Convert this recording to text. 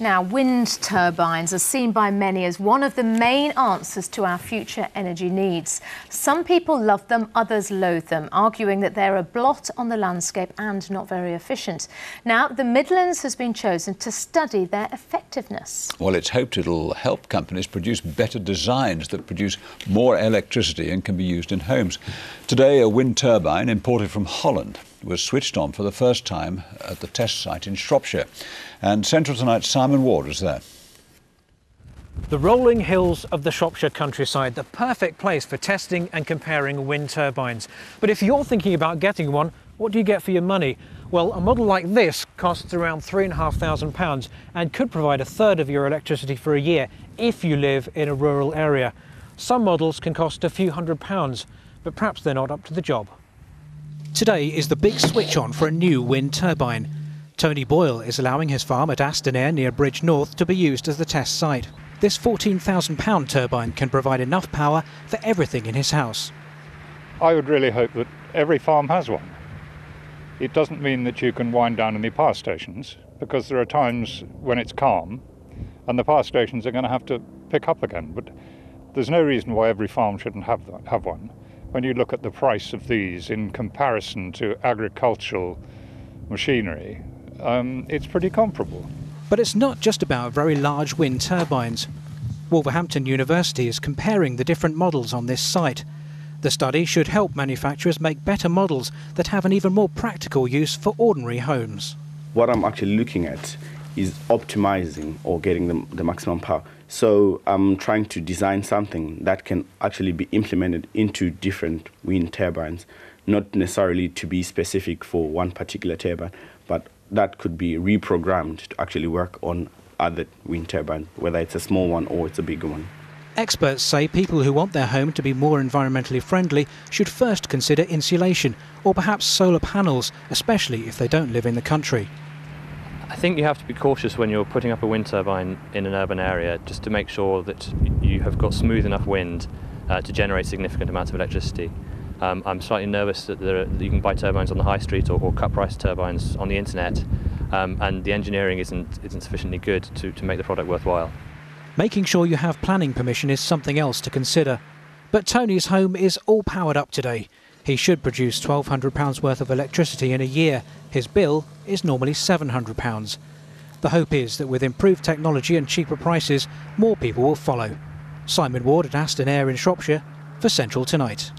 Now, wind turbines are seen by many as one of the main answers to our future energy needs. Some people love them, others loathe them, arguing that they're a blot on the landscape and not very efficient. Now, the Midlands has been chosen to study their effectiveness. Well, it's hoped it'll help companies produce better designs that produce more electricity and can be used in homes. Today, a wind turbine imported from Holland was switched on for the first time at the test site in Shropshire. And Central Tonight's Simon Ward is there. The rolling hills of the Shropshire countryside, the perfect place for testing and comparing wind turbines. But if you're thinking about getting one, what do you get for your money? Well, a model like this costs around £3,500 and could provide a third of your electricity for a year if you live in a rural area. Some models can cost a few £100s, but perhaps they're not up to the job. Today is the big switch on for a new wind turbine. Tony Boyle is allowing his farm at Aston near Bridge North to be used as the test site. This £14,000 turbine can provide enough power for everything in his house. I would really hope that every farm has one. It doesn't mean that you can wind down any power stations, because there are times when it's calm and the power stations are going to have to pick up again. But there's no reason why every farm shouldn't have one. When you look at the price of these in comparison to agricultural machinery, it's pretty comparable. But it's not just about very large wind turbines. Wolverhampton University is comparing the different models on this site. The study should help manufacturers make better models that have an even more practical use for ordinary homes. What I'm actually looking at is optimizing or getting the maximum power. So I'm trying to design something that can actually be implemented into different wind turbines, not necessarily to be specific for one particular turbine, but that could be reprogrammed to actually work on other wind turbines, whether it's a small one or it's a bigger one. Experts say people who want their home to be more environmentally friendly should first consider insulation or perhaps solar panels, especially if they don't live in the country. I think you have to be cautious when you're putting up a wind turbine in an urban area, just to make sure that you have got smooth enough wind to generate significant amounts of electricity. I'm slightly nervous that you can buy turbines on the high street or cut-price turbines on the internet, and the engineering isn't sufficiently good to make the product worthwhile. Making sure you have planning permission is something else to consider. But Tony's home is all powered up today. He should produce £1,200 worth of electricity in a year. His bill is normally £700. The hope is that with improved technology and cheaper prices, more people will follow. Simon Ward at Aston in Shropshire for Central Tonight.